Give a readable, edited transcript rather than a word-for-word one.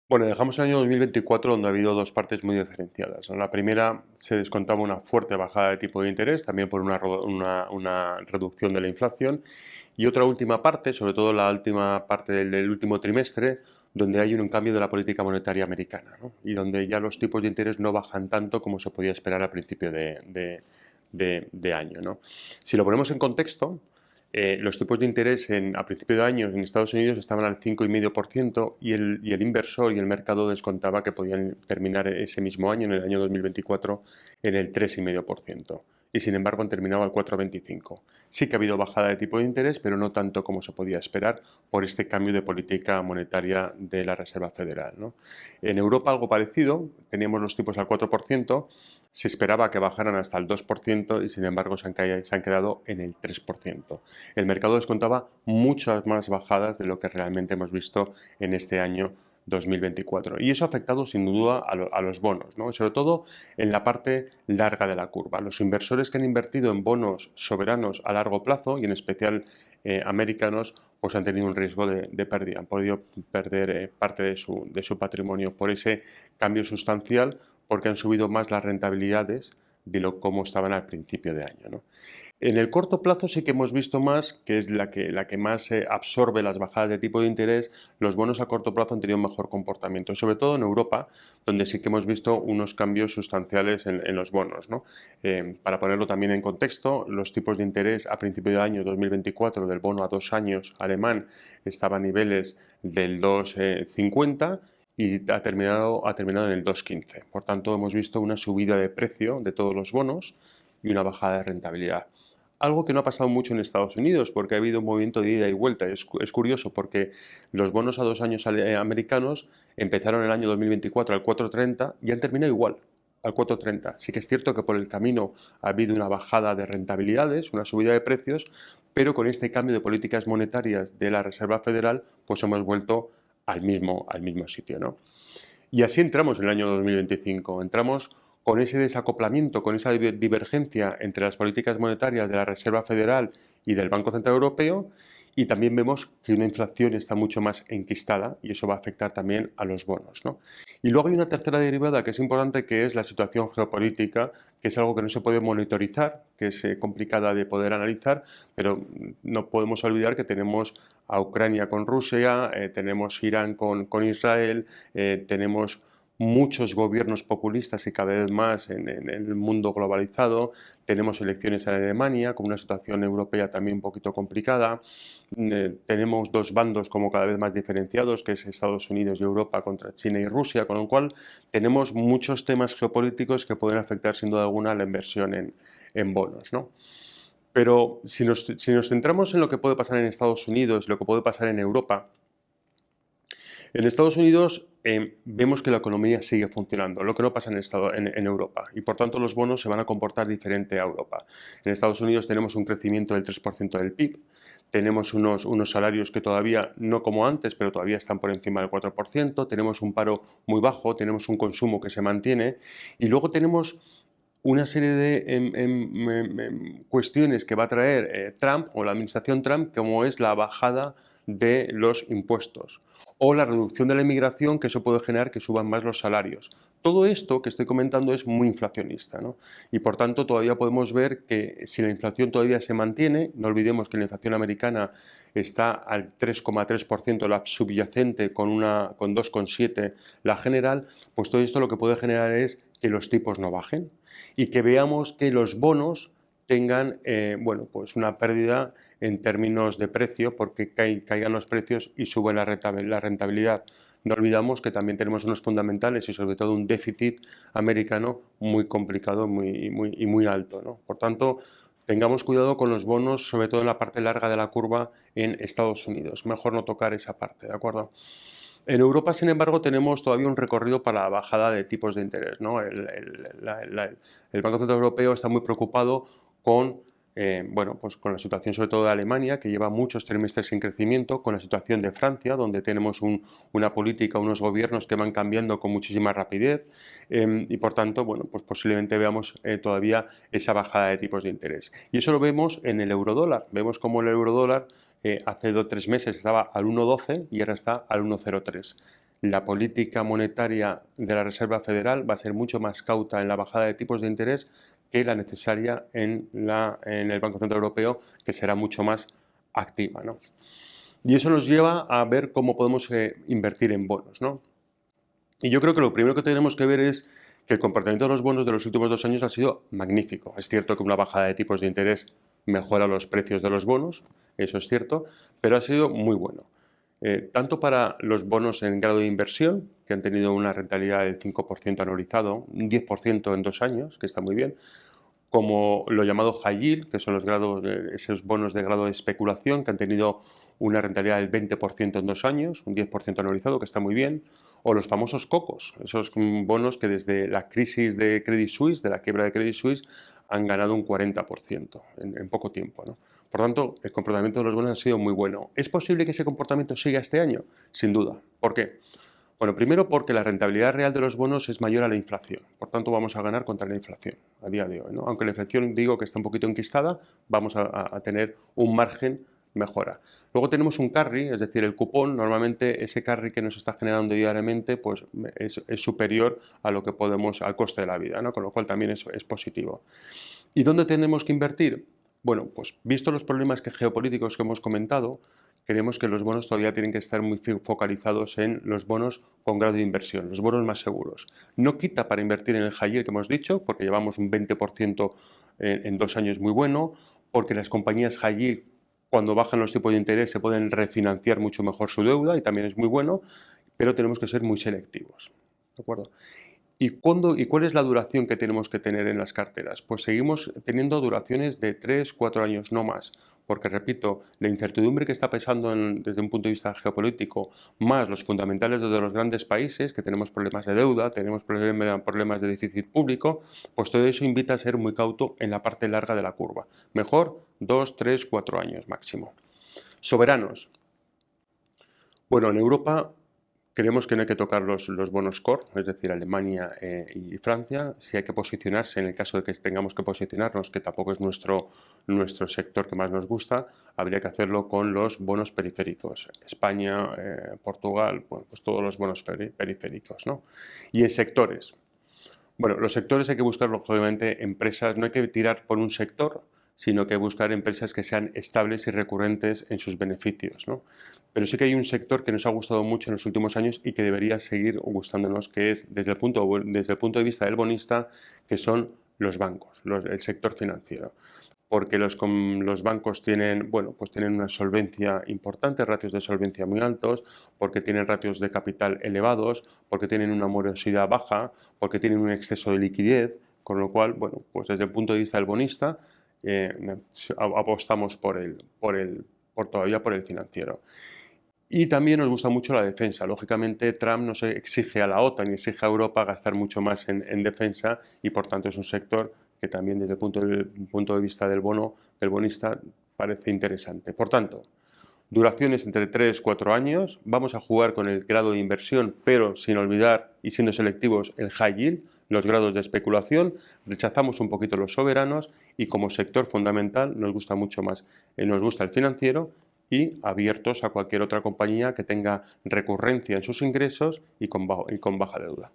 Bueno, dejamos el año 2024 donde ha habido dos partes muy diferenciadas, ¿no? La primera se descontaba una fuerte bajada de tipo de interés, también por una reducción de la inflación, y otra última parte, sobre todo la última parte del último trimestre, donde hay un cambio de la política monetaria americana, ¿no? Y donde ya los tipos de interés no bajan tanto como se podía esperar al principio de año, ¿no? Si lo ponemos en contexto, los tipos de interés a principio de año en Estados Unidos estaban al 5,5% y el inversor y el mercado descontaba que podían terminar ese mismo año, en el año 2024, en el 3,5%. Y sin embargo han terminado al 4,25%. Sí que ha habido bajada de tipo de interés, pero no tanto como se podía esperar por este cambio de política monetaria de la Reserva Federal, ¿no? En Europa algo parecido, teníamos los tipos al 4%, se esperaba que bajaran hasta el 2% y sin embargo se han quedado en el 3%. El mercado descontaba muchas más bajadas de lo que realmente hemos visto en este año 2024. Y eso ha afectado sin duda a los bonos, ¿no? Sobre todo en la parte larga de la curva. Los inversores que han invertido en bonos soberanos a largo plazo y en especial americanos, pues han tenido un riesgo de pérdida, han podido perder parte de su patrimonio por ese cambio sustancial, porque han subido más las rentabilidades de cómo estaban al principio de año, ¿no? En el corto plazo sí que hemos visto más, que es la que más absorbe las bajadas de tipo de interés, los bonos a corto plazo han tenido un mejor comportamiento, sobre todo en Europa, donde sí que hemos visto unos cambios sustanciales en los bonos, ¿no? Para ponerlo también en contexto, los tipos de interés a principio de año 2024 del bono a 2 años alemán estaba a niveles del 2,50 y ha terminado en el 2,15. Por tanto, hemos visto una subida de precio de todos los bonos y una bajada de rentabilidad. Algo que no ha pasado mucho en Estados Unidos, porque ha habido un movimiento de ida y vuelta. Es curioso porque los bonos a 2 años americanos empezaron el año 2024 al 4,30 y han terminado igual, al 4,30. Sí que es cierto que por el camino ha habido una bajada de rentabilidades, una subida de precios, pero con este cambio de políticas monetarias de la Reserva Federal, pues hemos vuelto al mismo sitio, ¿no? Y así entramos en el año 2025. Entramos con ese desacoplamiento, con esa divergencia entre las políticas monetarias de la Reserva Federal y del Banco Central Europeo, y también vemos que una inflación está mucho más enquistada y eso va a afectar también a los bonos, ¿no? Y luego hay una tercera derivada que es importante, que es la situación geopolítica, que es algo que no se puede monitorizar, que es complicada de poder analizar, pero no podemos olvidar que tenemos a Ucrania con Rusia, tenemos Irán con Israel, tenemos muchos gobiernos populistas y cada vez más en el mundo globalizado, tenemos elecciones en Alemania con una situación europea también un poquito complicada, tenemos dos bandos como cada vez más diferenciados, que es Estados Unidos y Europa contra China y Rusia, con lo cual tenemos muchos temas geopolíticos que pueden afectar sin duda alguna la inversión en bonos, ¿no? Pero si nos centramos en lo que puede pasar en Estados Unidos, lo que puede pasar en Europa, en Estados Unidos vemos que la economía sigue funcionando, lo que no pasa en Europa, y por tanto los bonos se van a comportar diferente a Europa. En Estados Unidos tenemos un crecimiento del 3% del PIB, tenemos unos salarios que todavía, no como antes, pero todavía están por encima del 4%, tenemos un paro muy bajo, tenemos un consumo que se mantiene, y luego tenemos una serie de cuestiones que va a traer Trump o la administración Trump, como es la bajada de los impuestos o la reducción de la inmigración, que eso puede generar que suban más los salarios. Todo esto que estoy comentando es muy inflacionista, ¿no? Y por tanto todavía podemos ver que si la inflación todavía se mantiene, no olvidemos que la inflación americana está al 3,3%, la subyacente con 2,7% la general, pues todo esto lo que puede generar es que los tipos no bajen y que veamos que los bonos tengan bueno, pues una pérdida en términos de precio, porque caigan los precios y sube la rentabilidad. No olvidamos que también tenemos unos fundamentales y sobre todo un déficit americano muy complicado y muy alto, ¿no? Por tanto, tengamos cuidado con los bonos, sobre todo en la parte larga de la curva en Estados Unidos. Mejor no tocar esa parte, ¿de acuerdo? En Europa, sin embargo, tenemos todavía un recorrido para la bajada de tipos de interés, ¿no? El Banco Central Europeo está muy preocupado con, bueno, pues con la situación sobre todo de Alemania, que lleva muchos trimestres sin crecimiento, con la situación de Francia, donde tenemos una política, unos gobiernos que van cambiando con muchísima rapidez, y por tanto, bueno, pues posiblemente veamos todavía esa bajada de tipos de interés. Y eso lo vemos en el eurodólar. Vemos cómo el eurodólar hace 2 o 3 meses estaba al 1,12 y ahora está al 1,03. la política monetaria de la Reserva Federal va a ser mucho más cauta en la bajada de tipos de interés que la necesaria en el Banco Central Europeo, que será mucho más activa, ¿no? Y eso nos lleva a ver cómo podemos invertir en bonos, ¿no? Y yo creo que lo primero que tenemos que ver es que el comportamiento de los bonos de los últimos 2 años ha sido magnífico. Es cierto que una bajada de tipos de interés mejora los precios de los bonos, eso es cierto, pero ha sido muy bueno. Tanto para los bonos en grado de inversión, que han tenido una rentabilidad del 5% anualizado, un 10% en 2 años, que está muy bien, como lo llamado high yield, que son esos bonos de grado de especulación, que han tenido una rentabilidad del 20% en 2 años, un 10% anualizado, que está muy bien, o los famosos cocos, esos bonos que desde la crisis de Credit Suisse, de la quiebra de Credit Suisse, han ganado un 40% en poco tiempo, ¿no? Por tanto, el comportamiento de los bonos ha sido muy bueno. ¿Es posible que ese comportamiento siga este año? Sin duda. ¿Por qué? Bueno, primero porque la rentabilidad real de los bonos es mayor a la inflación. Por tanto, vamos a ganar contra la inflación a día de hoy, ¿no? Aunque la inflación digo que está un poquito enquistada, vamos a tener un margen mejora. Luego tenemos un carry, es decir, el cupón. Normalmente ese carry que nos está generando diariamente pues, es superior a lo que al coste de la vida, ¿no? Con lo cual también es positivo. ¿Y dónde tenemos que invertir? Bueno, pues visto los problemas geopolíticos que hemos comentado, creemos que los bonos todavía tienen que estar muy focalizados en los bonos con grado de inversión, los bonos más seguros. No quita para invertir en el high yield que hemos dicho, porque llevamos un 20% en 2 años muy bueno, porque las compañías high yield, cuando bajan los tipos de interés, se pueden refinanciar mucho mejor su deuda y también es muy bueno, pero tenemos que ser muy selectivos. ¿De acuerdo? ¿Y cuál es la duración que tenemos que tener en las carteras? Pues seguimos teniendo duraciones de 3, 4 años, no más. Porque, repito, la incertidumbre que está pesando desde un punto de vista geopolítico, más los fundamentales de los grandes países, que tenemos problemas de deuda, tenemos problemas de déficit público, pues todo eso invita a ser muy cauto en la parte larga de la curva. Mejor 2, 3, 4 años máximo. Soberanos. Bueno, en Europa creemos que no hay que tocar los bonos core, es decir, Alemania y Francia. Si hay que posicionarse, en el caso de que tengamos que posicionarnos, que tampoco es nuestro sector que más nos gusta, habría que hacerlo con los bonos periféricos. España, Portugal, bueno, pues todos los bonos periféricos, ¿no? Y en sectores. Bueno, los sectores hay que buscar, lógicamente, empresas, no hay que tirar por un sector, sino que buscar empresas que sean estables y recurrentes en sus beneficios, ¿no? Pero sí que hay un sector que nos ha gustado mucho en los últimos años y que debería seguir gustándonos, que es desde el punto de vista del bonista, que son los bancos, el sector financiero. Porque los bancos tienen, bueno, pues tienen una solvencia importante, ratios de solvencia muy altos, porque tienen ratios de capital elevados, porque tienen una morosidad baja, porque tienen un exceso de liquidez, con lo cual, bueno, pues desde el punto de vista del bonista, apostamos todavía por el financiero. Y también nos gusta mucho la defensa. Lógicamente, Trump no se exige a la OTAN ni exige a Europa gastar mucho más en defensa y, por tanto, es un sector que también desde el punto de vista del bonista, parece interesante. Por tanto, duraciones entre 3 y 4 años. Vamos a jugar con el grado de inversión, pero sin olvidar y siendo selectivos el high yield, los grados de especulación. Rechazamos un poquito los soberanos y como sector fundamental nos gusta mucho más, nos gusta el financiero y abiertos a cualquier otra compañía que tenga recurrencia en sus ingresos y con baja deuda.